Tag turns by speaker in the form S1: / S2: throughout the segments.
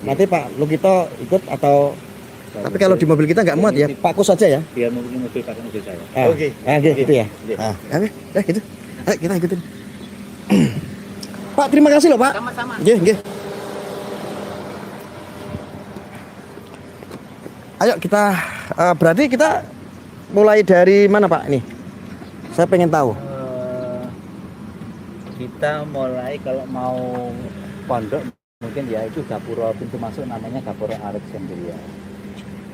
S1: Nanti Pak Lukito ikut atau tapi kalau di mobil kita nggak muat ya, Pak Kus aja ya.
S2: Dia mungkin mobil pakai mobil saya.
S1: Oke. Gitu ya. Ya gitu. Ayo kita ikutin. Pak, terima kasih loh Pak.
S3: Sama-sama.
S1: Nggih. Ayo kita berarti kita mulai dari mana Pak ini? Saya pengen tahu.
S2: Kita mulai kalau mau pondok mungkin ya itu Gapura, pintu masuk namanya Gapura Alexandria.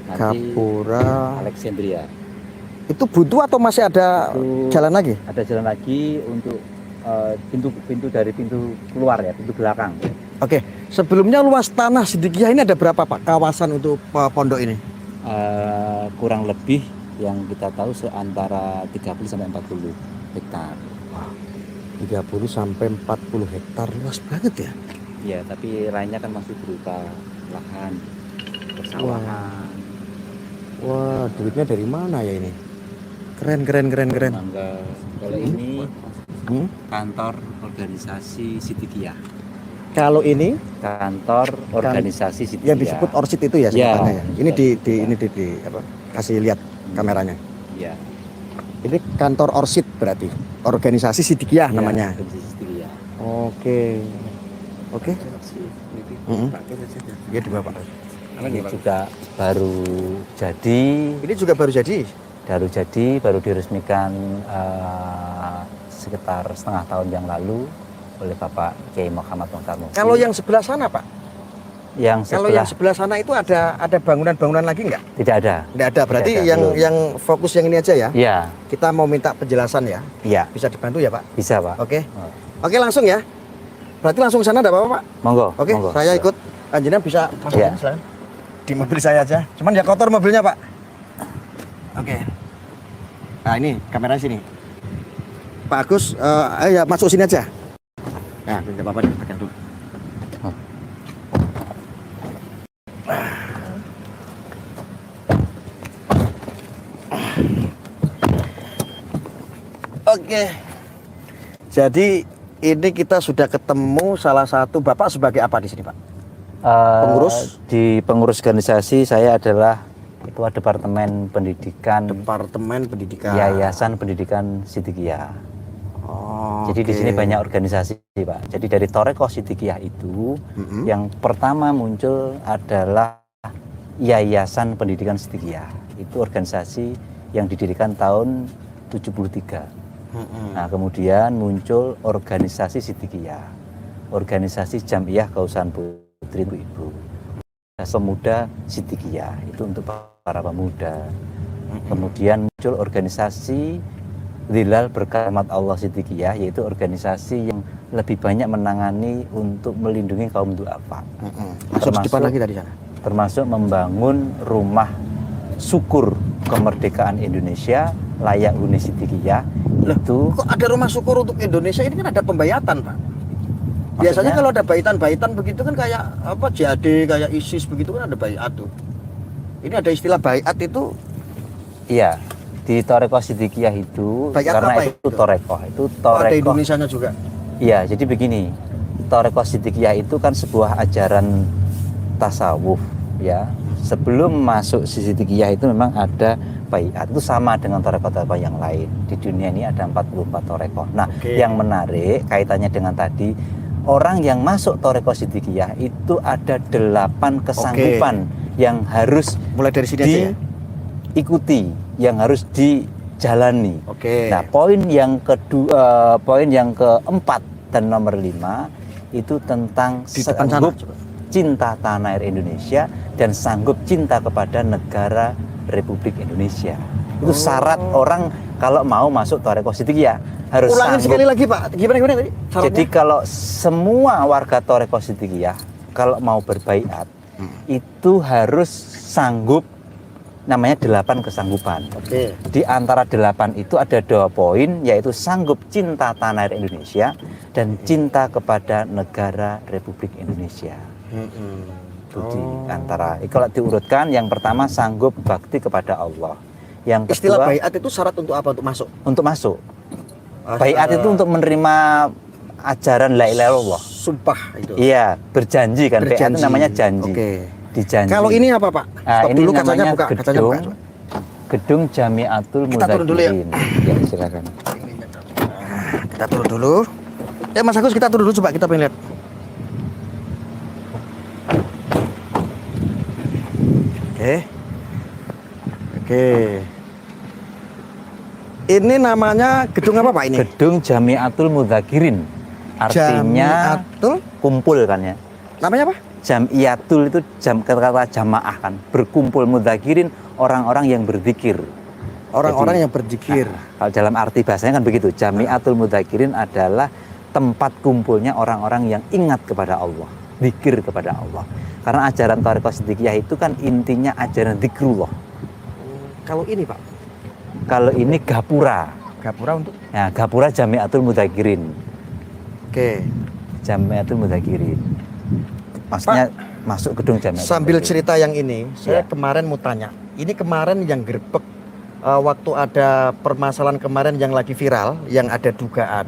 S1: Gapura
S2: Alexandria.
S1: itu butuh atau masih ada
S2: Itu
S1: jalan lagi?
S2: ada jalan lagi untuk pintu dari pintu keluar ya, pintu belakang.
S1: Oke, sebelumnya luas tanah Siddiqiyah ini ada berapa Pak kawasan untuk pondok ini?
S2: Kurang lebih yang kita tahu seantara 30 sampai 40 hektar.
S1: 30 sampai 40 hektar, luas banget ya.
S2: Ya, tapi lainnya kan masih berupa lahan, persawahan.
S1: Wah, duitnya dari mana ya ini? Keren.
S2: Mangga. Kalau ini kantor organisasi Siddiqiyah.
S1: Kalau ini
S2: Kantor organisasi Siddiqiyah.
S1: yang disebut Orsid itu ya
S2: Ya,
S1: sebutannya ya. Ini di apa? Kasih lihat kameranya.
S2: Ya.
S1: Ini kantor Orsid berarti. Organisasi Siddiqiyah
S2: Ya,
S1: namanya.
S2: organisasi Siddiqiyah.
S1: Oke. Ya di Bapak.
S2: Ini juga baru jadi.
S1: Ini juga baru jadi.
S2: Baru diresmikan sekitar setengah tahun yang lalu oleh Bapak Kiai Muhammad Mukhtar Mufti.
S1: Kalau yang sebelah sana Pak? Kalau yang sebelah sana itu ada bangunan-bangunan lagi nggak?
S2: Tidak ada.
S1: Nggak ada. Berarti
S2: Tidak ada, belum.
S1: yang fokus yang ini aja ya.
S2: Ya,
S1: Kita mau minta penjelasan ya.
S2: iya,
S1: Bisa dibantu ya Pak?
S2: bisa Pak.
S1: Oke. Oke langsung ya. Berarti langsung ke sana ada apa-apa Pak?
S2: Monggo.
S1: Oke,
S2: monggo.
S1: saya ikut. Anjina bisa masuk
S2: Iya.
S1: silakan. Di mobil saya aja. Cuman ya kotor mobilnya Pak. Oke. Nah ini kameranya sini. Pak Agus, ayo ya masuk sini aja. Nah, tidak apa-apa nih, pegang dulu. Oke. Jadi ini kita sudah ketemu salah satu Bapak sebagai apa di sini, Pak? Pengurus?
S2: Di pengurus organisasi saya adalah Ketua Departemen Pendidikan
S1: Departemen Pendidikan.
S2: Yayasan Pendidikan Siddiqiyah.
S1: Oh,
S2: Jadi di sini banyak organisasi, Pak. Jadi dari Thoreqoh Siddiqiyah itu yang pertama muncul adalah Yayasan Pendidikan Siddiqiyah. Itu organisasi yang didirikan tahun 73. Nah, kemudian muncul organisasi Siddiqiyah. Organisasi Jam'iyah Kausan Putri Ibu. Pemuda Siddiqiyah itu untuk para pemuda. Kemudian muncul organisasi Zilal Berkahmat Allah Siddiqiyah, yaitu organisasi yang lebih banyak menangani untuk melindungi kaum duafa.
S1: Masuk di depan lagi tadi sana.
S2: Termasuk membangun rumah syukur kemerdekaan Indonesia layak huni Siddiqiyah. Itu
S1: Kok ada rumah syukur untuk Indonesia? Ini kan ada pembayatan, Pak. Biasanya kalau ada baitan-baitan begitu kan kayak apa JAD, kayak ISIS begitu kan ada baiat tuh. Ini ada istilah baiat itu.
S2: iya, di Thoreqoh Siddiqiyah itu
S1: Baiat
S2: karena
S1: apa
S2: itu Thoreqoh, itu
S1: Ada
S2: Thoreqoh.
S1: Indonesianya juga.
S2: Iya, jadi begini. Thoreqoh Siddiqiyah itu kan sebuah ajaran tasawuf, ya. Sebelum masuk Siddiqiyah itu memang ada baiat, itu sama dengan Thoreqoh yang lain. Di dunia ini ada 44 Thoreqoh. Nah, yang menarik kaitannya dengan tadi, orang yang masuk Thoreqoh Siddiqiyah itu ada 8 kesanggupan yang harus
S1: Mulai dari sini aja ya.
S2: diikuti, yang harus dijalani.
S1: Oke.
S2: Nah, poin yang kedua, poin yang keempat dan nomor 5 itu tentang
S1: Di depan sana,
S2: sanggup cinta tanah air Indonesia dan sanggup cinta kepada negara Republik Indonesia. Itu syarat orang kalau mau masuk Thoreqoh Siddiqiyah harus
S1: Ulangin
S2: sanggup.
S1: sekali lagi, Pak. Gimana tadi? Syaratnya?
S2: Jadi kalau semua warga Thoreqoh Siddiqiyah kalau mau berbaiat itu harus sanggup, namanya 8 kesanggupan.
S1: Oke.
S2: Di antara 8 itu ada 2 poin, yaitu sanggup cinta tanah air Indonesia dan cinta kepada negara Republik Indonesia. Itu di antara, kalau diurutkan, yang pertama sanggup bakti kepada Allah. Yang
S1: Istilah
S2: kedua
S1: baiat itu syarat untuk apa? Untuk masuk.
S2: untuk masuk. Baiat itu untuk menerima ajaran la ilaha illallah.
S1: sumpah itu.
S2: Iya, berjanji kan. PA itu namanya janji.
S1: Oke.
S2: Dijanji.
S1: Kalau ini apa Pak?
S2: Nah,
S1: Stop
S2: ini
S1: dulu
S2: namanya
S1: kacanya buka. Kacanya buka.
S2: Gedung Jamiatul
S1: Kita turun dulu ya.
S2: Mudzakirin. Ya, silakan.
S1: Kita turun dulu. Mas Agus, kita turun dulu coba, kita pengen lihat. Oke. Ini namanya gedung apa Pak ini?
S2: Gedung Jamiatul Mudzakirin. Artinya
S1: Jamiatul
S2: kumpul kan ya.
S1: namanya apa?
S2: Jamiatul itu kata jamaah kan. Berkumpul, mudzakirin orang-orang yang berzikir.
S1: Orang-orang yang berzikir.
S2: Kalau dalam arti bahasanya kan begitu. Jamiatul Mudzakirin adalah tempat kumpulnya orang-orang yang ingat kepada Allah, zikir kepada Allah. Karena ajaran Thariqah Siddiqiyah itu kan intinya ajaran zikrullah.
S1: Kalau ini Pak?
S2: Kalau ini gapura.
S1: Gapura untuk?
S2: Ya, gapura Jamiatul Mudzakirin.
S1: Oke.
S2: Jamiatul Mudzakirin. Maksudnya masuk gedung Jamiatul
S1: Sambil
S2: Mudzakirin.
S1: cerita yang ini, saya
S2: Ya.
S1: kemarin mau tanya. Ini kemarin yang gerbek waktu ada permasalahan kemarin yang lagi viral, yang ada dugaan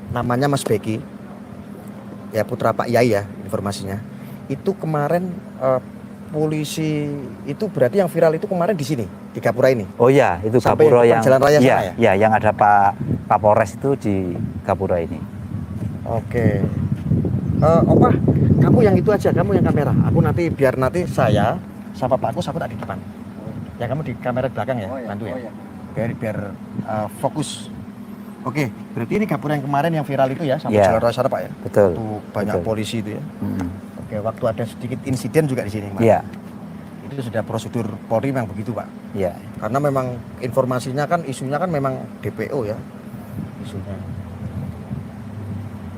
S1: namanya Mas Beki, ya putra Pak Yai ya informasinya. Itu kemarin polisi itu berarti yang viral itu kemarin di sini di Gapura ini.
S2: Oh ya, itu
S1: Sampai
S2: Gapura
S1: depan
S2: yang
S1: Jalan Raya
S2: ya,
S1: sana ya?
S2: ya, yang ada Pak Kapolres itu di Gapura ini.
S1: Oke. Opa, kamu yang itu aja, kamu yang kamera. Aku nanti biar nanti saya sama Pak Agus, aku tak di depan. Ya kamu di kamera belakang ya, bantu ya. Biar fokus. Oke, berarti ini Gapura yang kemarin yang viral itu ya, sampai
S2: Ya.
S1: Jalan Raya sana Pak ya.
S2: Betul.
S1: Waktu banyak
S2: Betul.
S1: polisi itu ya.
S2: Hmm.
S1: Oke, waktu ada sedikit insiden juga di sini, Mas.
S2: Iya,
S1: Itu sudah prosedur Polri memang begitu, Pak.
S2: iya.
S1: Karena memang informasinya kan isunya kan memang DPO ya. Isunya.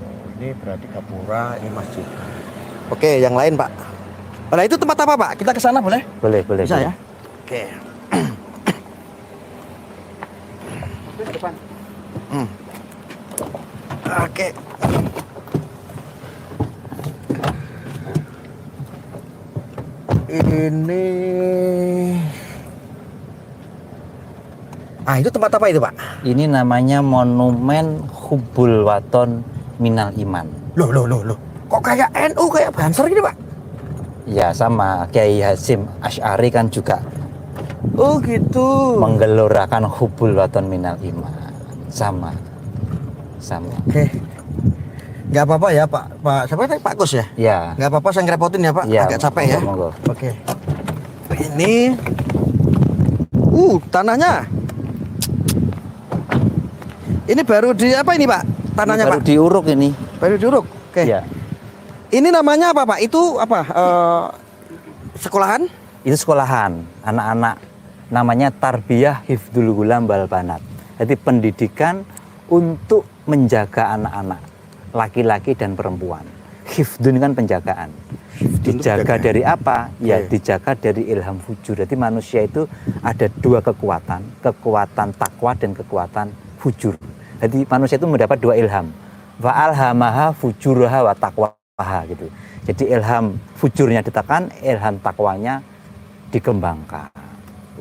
S1: Oh, ini berarti Gapura, ini masjid. Oke, yang lain, Pak. Nah, itu tempat apa, Pak? Kita ke sana boleh?
S2: Boleh, boleh.
S1: Bisa
S2: boleh.
S1: ya? Oke.
S2: Ke depan.
S1: Oke. Ini itu tempat apa itu, Pak?
S2: Ini namanya Monumen Hubbul Waton Minal Iman.
S1: Loh. Kok kayak NU, kayak Banser gini, Pak?
S2: Ya, sama Kiai Hasyim Asy'ari kan juga
S1: Oh, gitu.
S2: menggelorakan Hubbul Waton Minal Iman. Sama.
S1: Oke. Nggak apa-apa ya, Pak. Siapa tadi? Pak Gus ya?
S2: Ya.
S1: Nggak apa-apa, saya ngerepotin ya, Pak.
S2: Ya,
S1: Agak capek ya.
S2: monggo.
S1: Oke. Ini tanahnya. Ini baru di apa ini, Pak? Tanahnya,
S2: Ini baru
S1: Pak.
S2: diuruk ini.
S1: Baru diuruk. Oke.
S2: Ya.
S1: Ini namanya apa, Pak? Itu apa? Sekolahan?
S2: Itu sekolahan anak-anak, namanya Tarbiyah Hifdzul Ghulam wal Banat. Jadi pendidikan untuk menjaga anak-anak laki-laki dan perempuan. Hifdzun kan penjagaan. Dijaga dari apa? Ya,
S1: Oke.
S2: dijaga dari ilham fujur. Jadi manusia itu ada dua kekuatan takwa dan kekuatan fujur. Jadi manusia itu mendapat dua ilham. Wa alhamaha fujuraha wa taqwaha gitu. Jadi ilham fujurnya ditekan, ilham takwanya dikembangkan.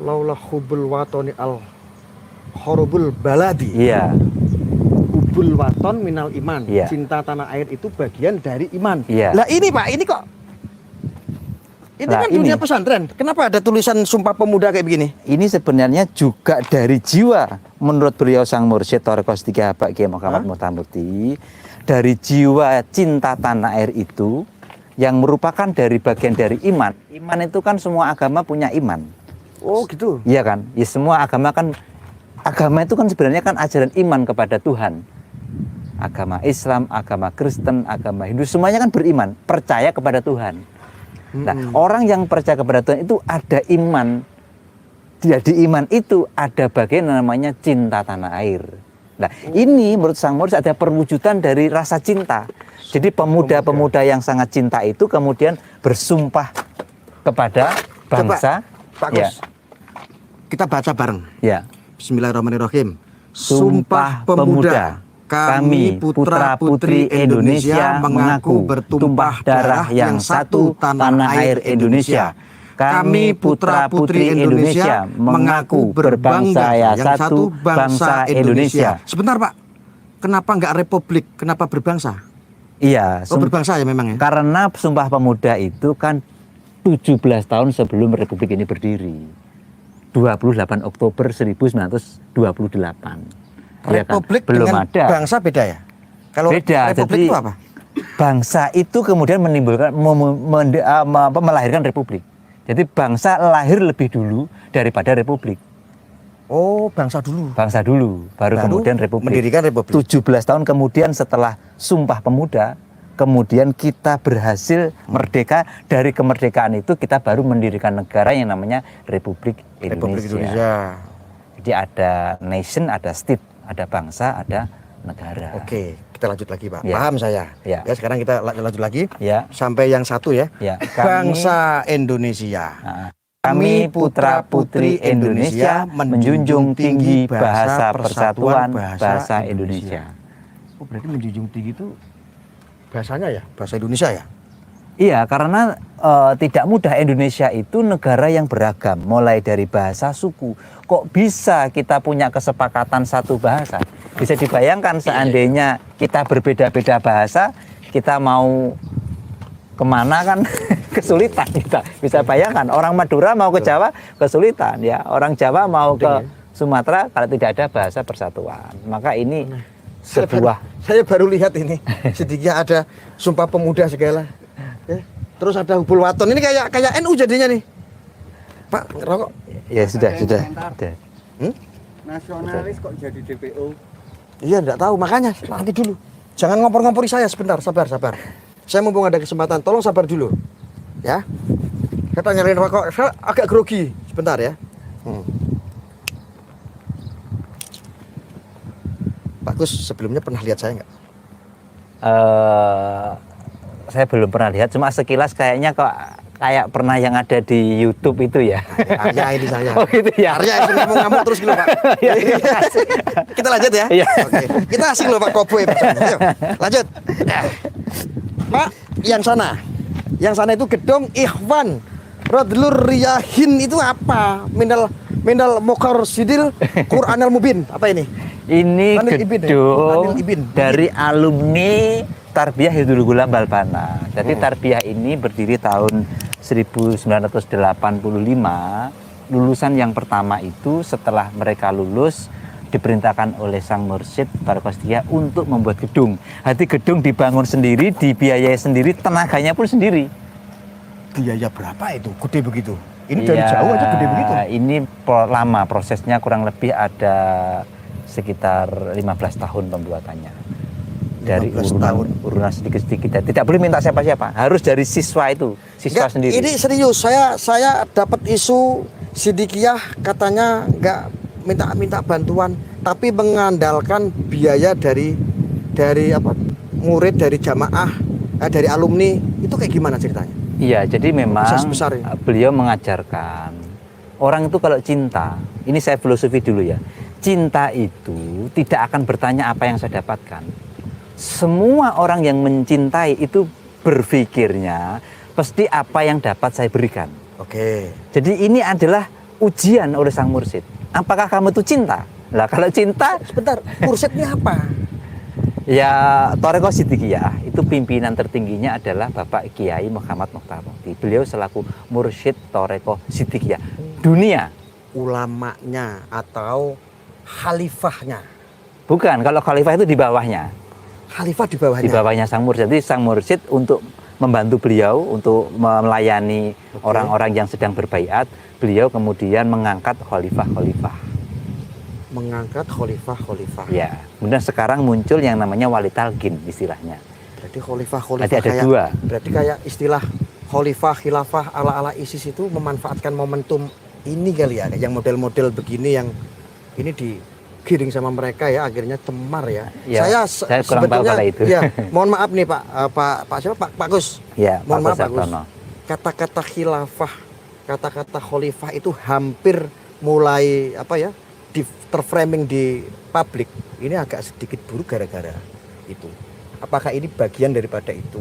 S1: Laula hubul watoni al horobul baladi.
S2: Iya,
S1: Hubul waton minal iman.
S2: Iya.
S1: Cinta tanah air itu bagian dari iman.
S2: Iya.
S1: Lah ini, Pak, ini kok ini
S2: Lah,
S1: kan dunia
S2: ini.
S1: pesantren. Kenapa ada tulisan Sumpah Pemuda kayak begini?
S2: ini sebenarnya juga dari jiwa menurut beliau Sang Mursyid Thariqah Siddiqiyah Pak Kiai Muhammad Muhtamukti, dari jiwa cinta tanah air itu yang merupakan dari bagian dari iman. Iman itu kan semua agama punya iman.
S1: Oh, gitu.
S2: Iya kan? Ya semua agama itu kan sebenarnya kan ajaran iman kepada Tuhan. Agama Islam, agama Kristen, agama Hindu semuanya kan beriman, percaya kepada Tuhan. Nah, orang yang percaya kepada Tuhan itu ada iman. Di iman itu ada bagian namanya cinta tanah air. Nah, ini menurut Sang Mursyid ada perwujudan dari rasa cinta. Jadi pemuda-pemuda yang sangat cinta itu kemudian bersumpah kepada bangsa.
S1: Pak
S2: Ya,
S1: Gus, kita baca bareng.
S2: ya.
S1: Bismillahirrahmanirrahim.
S2: Sumpah Pemuda, kami putra-putri Indonesia mengaku bertumpah darah yang satu tanah air Indonesia. Kami putra-putri Indonesia mengaku berbangsa ya satu bangsa Indonesia.
S1: Sebentar, Pak. Kenapa nggak republik? Kenapa berbangsa?
S2: Iya,
S1: Oh, berbangsa ya memang ya.
S2: karena Sumpah Pemuda itu kan 17 tahun sebelum Republik ini berdiri. 28 Oktober 1928. Ya kan?
S1: Republik
S2: Belum
S1: dengan
S2: ada.
S1: bangsa beda ya? Kalau
S2: Beda.
S1: Republik
S2: Jadi
S1: itu apa?
S2: bangsa itu kemudian menimbulkan melahirkan republik. Jadi bangsa lahir lebih dulu daripada republik.
S1: Oh, bangsa dulu.
S2: Bangsa dulu, baru kemudian republik.
S1: Mendirikan republik.
S2: 17 tahun kemudian setelah Sumpah Pemuda, kemudian kita berhasil merdeka. Dari kemerdekaan itu kita baru mendirikan negara yang namanya Republik Indonesia.
S1: Republik Indonesia.
S2: Jadi ada nation, ada state, ada bangsa, ada negara.
S1: Oke, kita lanjut lagi Pak.
S2: Ya.
S1: Paham saya.
S2: Ya.
S1: Sekarang kita lanjut lagi.
S2: Ya.
S1: Sampai yang satu ya.
S2: Ya.
S1: Bangsa Indonesia.
S2: Nah, kami putra-putri Indonesia menjunjung tinggi bahasa persatuan bahasa Indonesia.
S1: Oh, berarti menjunjung tinggi itu bahasanya ya, bahasa Indonesia ya?
S2: Iya, karena tidak mudah. Indonesia itu negara yang beragam, mulai dari bahasa, suku. Kok bisa kita punya kesepakatan satu bahasa? Bisa dibayangkan seandainya kita berbeda-beda bahasa, kita mau kemana kan kesulitan kita. Bisa bayangkan orang Madura mau ke Jawa kesulitan ya, orang Jawa mau ke Sumatera kalau tidak ada bahasa persatuan. Maka ini sebuah
S1: saya baru lihat ini sedikit ada Sumpah Pemuda segala ya. Terus ada Hubul Waton, ini kayak NU jadinya nih Pak. Ngerokok
S2: ya sudah.
S3: Nasionalis kok jadi DPO?
S1: Iya, enggak tahu, makanya nanti dulu jangan ngompor-ngompori saya, sebentar, sabar. Saya mumpung ada kesempatan, tolong sabar dulu ya. Saya nyalain rokok, saya agak grogi sebentar ya. Pak Gus sebelumnya pernah lihat saya nggak?
S2: Saya belum pernah lihat, cuma sekilas kayaknya kok kayak pernah yang ada di YouTube itu ya.
S1: Arya ini saya.
S2: Oh gitu ya.
S1: Arya itu ngamuk terus gitu Pak. Kita lanjut ya.
S2: Iya.
S1: Oke. Kita asing loh Pak Koboy. Ayo, lanjut. Pak, yang sana itu gedung Ikhwan Radlur Riyahin itu apa? Mindal Mokar Sidil Quranul Mubin. Apa ini?
S2: Ini
S1: Ranil Ibin ya?
S2: gedung
S1: Ranil Ibin.
S2: dari alumni Tarbiyah Hidul Gulam Balbana. Jadi Tarbiyah ini berdiri tahun 1985. Lulusan yang pertama itu setelah mereka lulus diperintahkan oleh Sang Mursyid Barokostia untuk membuat gedung. Hati gedung dibangun sendiri, dibiayai sendiri, tenaganya pun sendiri.
S1: Biaya berapa itu? Gede begitu. Ini dari jauh aja gede begitu.
S2: Ini lama prosesnya, kurang lebih ada sekitar 15 tahun pembuatannya. Dari urunan sedikit-sedikit. Tidak boleh minta siapa-siapa, harus dari siswa itu, siswa sendiri.
S1: Ini serius, saya dapat isu Sidikiyah katanya nggak minta bantuan, tapi mengandalkan biaya dari apa murid, dari jamaah, dari alumni. Itu kayak gimana ceritanya?
S2: Iya, jadi memang
S1: besar ya?
S2: Beliau mengajarkan orang itu kalau cinta, ini saya filosofi dulu ya. Cinta itu tidak akan bertanya apa yang saya dapatkan. Semua orang yang mencintai itu berpikirnya pasti apa yang dapat saya berikan.
S1: Oke.
S2: Jadi ini adalah ujian oleh Sang Mursyid. Apakah kamu itu cinta? Lah kalau cinta,
S1: Sebentar, mursyidnya apa?
S2: ya Thariqah Siddiqiyah itu pimpinan tertingginya adalah Bapak Kiai Muhammad Mokhtar Mukti. Beliau selaku mursyid Thariqah Siddiqiyah dunia.
S1: Ulamanya atau khalifahnya?
S2: Bukan, kalau khalifah itu di bawahnya.
S1: Khalifah di bawahnya?
S2: Di bawahnya Sang Mursyid. Jadi Sang Mursyid untuk membantu beliau untuk melayani orang-orang yang sedang berbaiat, beliau kemudian mengangkat khalifah-khalifah.
S1: Mengangkat khalifah-khalifah.
S2: Ya, kemudian sekarang muncul yang namanya wali talqin istilahnya.
S1: Berarti khalifah-khalifah
S2: Ada
S1: kayak,
S2: dua.
S1: Berarti kayak istilah khalifah, khilafah ala-ala ISIS itu memanfaatkan momentum ini kali ya, yang model-model begini yang ini digiring sama mereka ya, akhirnya cemar ya.
S2: Ya, saya kurang tahu kalau itu.
S1: Ya, mohon maaf nih Pak siapa Pak Gus.
S2: Ya,
S1: mohon maaf
S2: Pak
S1: Pak Gus. Kata-kata khilafah, kata-kata khalifah itu hampir mulai apa ya, terframing di publik. Ini agak sedikit buruk gara-gara itu. Apakah ini bagian daripada itu?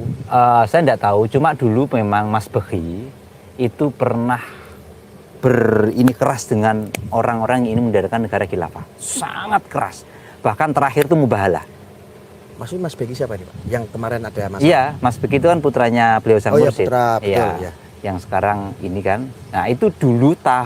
S2: Saya tidak tahu, cuma dulu memang Mas Bekhi itu pernah ini keras dengan orang-orang yang ingin mendirikan negara khilafah. Sangat keras. Bahkan terakhir itu mubahalah.
S1: Maksudnya Mas Beki siapa nih Pak? Yang kemarin ada Mas?
S2: Iya, Mas Beki itu kan putranya beliau Sang
S1: Oh iya,
S2: Mursyid.
S1: putra, betul
S2: Iya,
S1: ya.
S2: yang sekarang ini kan. Nah, itu dulu tahun